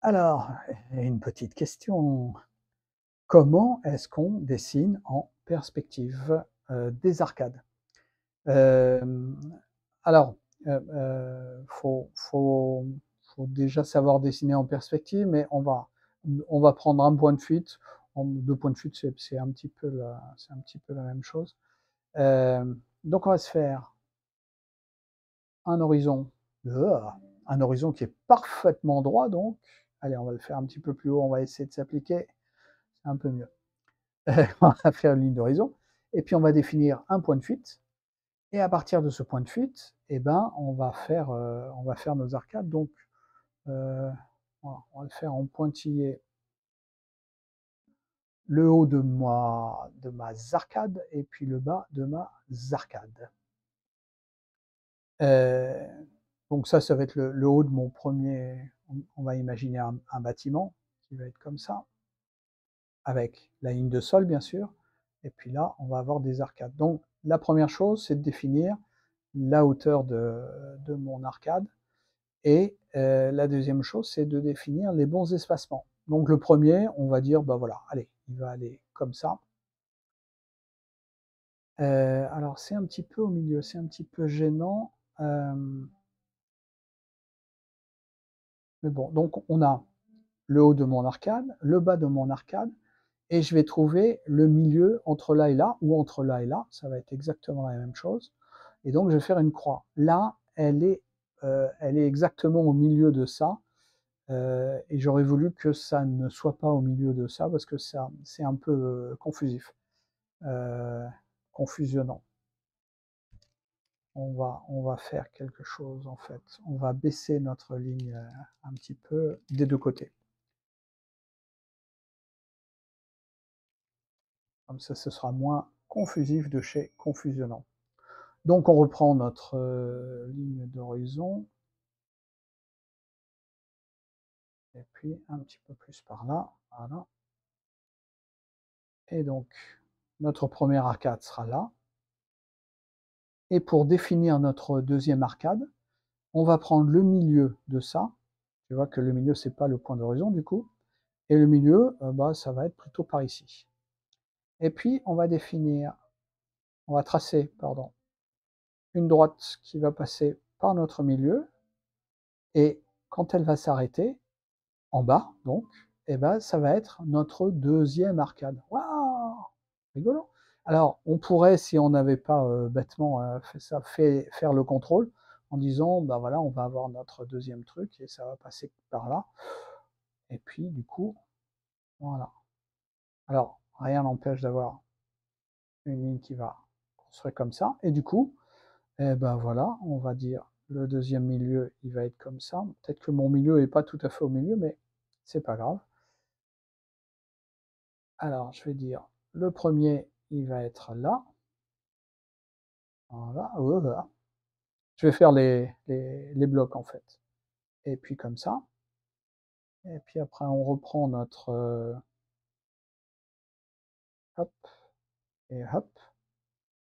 Alors, une petite question. Comment est-ce qu'on dessine en perspective, des arcades? Hem, alors, faut déjà savoir dessiner en perspective, mais on va prendre un point de fuite. 2 points de fuite, c'est un petit peu la même chose. Donc on va se faire un horizon, un horizon qui est parfaitement droit donc. Allez, on va le faire un petit peu plus haut, on va essayer de s'appliquer, c'est un peu mieux. On va faire une ligne d'horizon et puis on va définir un point de fuite et à partir de ce point de fuite, eh ben, on va faire nos arcades donc heu, voilà, on va le faire en pointillé le haut de ma arcade et puis le bas de ma arcade. Heu, donc ça va être le haut de mon premier. On va imaginer un bâtiment qui va être comme ça, avec la ligne de sol bien sûr et puis là, on va avoir des arcades. Donc la première chose, c'est de définir la hauteur de mon arcade et la deuxième chose, c'est de définir les bons espacements. Donc le premier, on va dire, bah, voilà, allez, il va aller comme ça. Alors c'est un petit peu au milieu, c'est un petit peu gênant, mais bon, donc on a le haut de mon arcade, le bas de mon arcade et je vais trouver le milieu entre là et là ou entre là et là, ça va être exactement la même chose et donc je vais faire une croix. Là, elle est exactement au milieu de ça, et j'aurais voulu que ça ne soit pas au milieu de ça parce que ça c'est un peu, confusif, heu, confusionnant. On va faire quelque chose en fait. On va baisser notre ligne, un petit peu des 2 côtés. Comme ça, ce sera moins confusif de chez confusionnant. Donc on reprend notre, ligne d'horizon et puis un petit peu plus par là, voilà et donc notre première arcade sera là et pour définir notre deuxième arcade, on va prendre le milieu de ça. Tu vois que le milieu, c'est pas le point d'horizon du coup et le milieu, bah, ça va être plutôt par ici et puis on va tracer, pardon, une droite qui va passer par notre milieu et quand elle va s'arrêter, en bas donc, et ben, ça va être notre deuxième arcade. Waouh! Rigolo. Alors, on pourrait, si on n'avait pas, bêtement, faire le contrôle en disant: «Bah, voilà, on va avoir notre deuxième truc et ça va passer par là» et puis du coup, voilà. Alors, rien n'empêche d'avoir une ligne qui va construire comme ça et du coup, et ben, voilà, on va dire le deuxième milieu, il va être comme ça. Peut-être que mon milieu est pas tout à fait au milieu, mais c'est pas grave. Alors, je vais dire le premier, il va être là. Voilà, voilà. Je vais faire les blocs en fait. Et puis comme ça. Et puis après, on reprend notre hop et hop.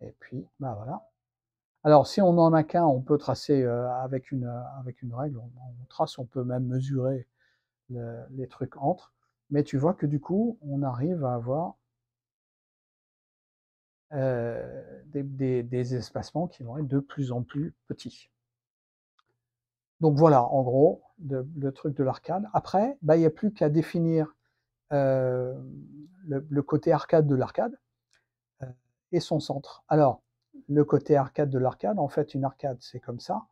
Et puis, bah voilà. Alors, si on n'en a qu'un, on peut tracer avec une règle. On trace, on peut même mesurer les trucs entre. Mais tu vois que du coup, on arrive à avoir des espacements qui vont être de plus en plus petits. Donc voilà, en gros, le truc de l'arcade. Après, bah, il n'y a plus qu'à définir euh, le côté arcade de l'arcade euh, et son centre. Alors, le côté arcade de l'arcade, en fait, une arcade, c'est comme ça.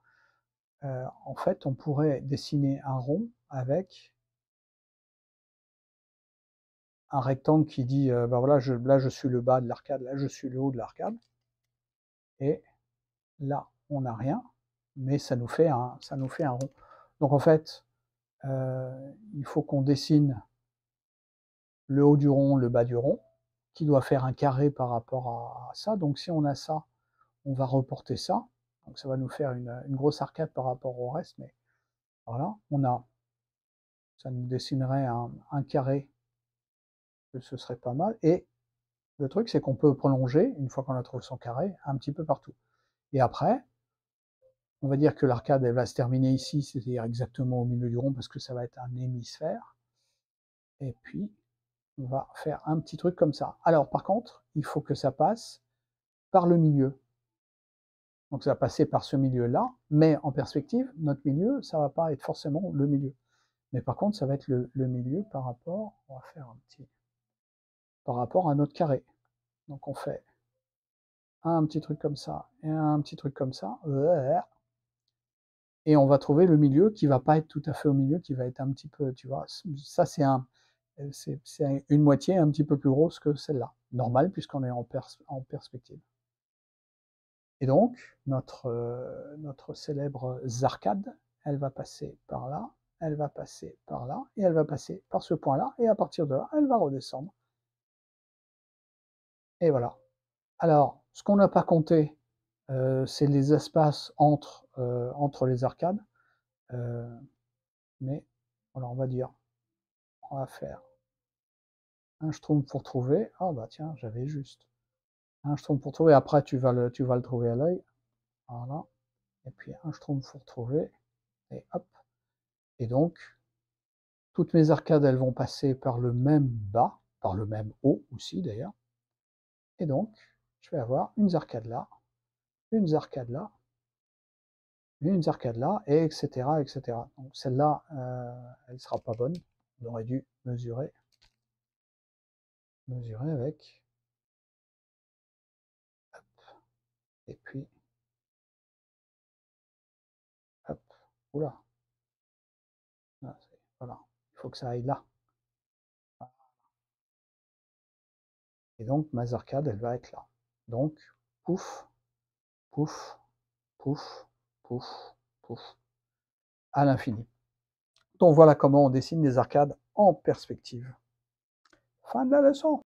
En fait, on pourrait dessiner un rond avec un rectangle qui dit, bah voilà, là je suis le bas de l'arcade, là je suis le haut de l'arcade, et là on n'a rien, mais ça nous fait un rond. Donc en fait, il faut qu'on dessine le haut du rond, le bas du rond, qui doit faire un carré par rapport à ça. Donc si on a ça, on va reporter ça. Donc ça va nous faire une grosse arcade par rapport au reste, mais voilà, ça nous dessinerait un carré, que ce serait pas mal. Et le truc, c'est qu'on peut prolonger, une fois qu'on a trouvé son carré, un petit peu partout. Et après, On va dire que l'arcade, elle va se terminer ici, c'est-à-dire exactement au milieu du rond, parce que ça va être un hémisphère. Et puis, on va faire un petit truc comme ça. Alors, par contre, il faut que ça passe par le milieu. Donc, ça va passer par ce milieu-là, mais en perspective, notre milieu, ça va pas être forcément le milieu. Mais par contre, ça va être le milieu par rapport, on va faire un petit, par rapport à notre carré. Donc, on fait un petit truc comme ça et un petit truc comme ça. Et on va trouver le milieu qui va pas être tout à fait au milieu, qui va être un petit peu, tu vois, ça c'est une moitié un petit peu plus grosse que celle-là. Normal, puisqu'on est en perspective. Et donc, notre célèbre Zarcade, elle va passer par là, elle va passer par là, et elle va passer par ce point-là, et à partir de là, elle va redescendre. Et voilà. Alors, ce qu'on n'a pas compté, c'est les espaces entre les arcades. Mais voilà, on va dire, on va faire un schtroumpf pour trouver. Ah bah tiens, j'avais juste. Un schtroumpf pour trouver, après tu vas le trouver à l'œil. Voilà. Et puis un schtroumpf pour trouver. Et hop. Et donc, toutes mes arcades, elles vont passer par le même bas, par le même haut aussi d'ailleurs. Et donc, je vais avoir une arcade là, une arcade là, une arcade là, et etc. etc. Donc celle-là, elle sera pas bonne. On aurait dû mesurer avec. Et puis, hop, oula, voilà, il faut que ça aille là. Et donc, ma arcade, elle va être là. Donc, pouf, pouf, pouf, pouf, pouf, à l'infini. Donc voilà comment on dessine des arcades en perspective. Fin de la leçon.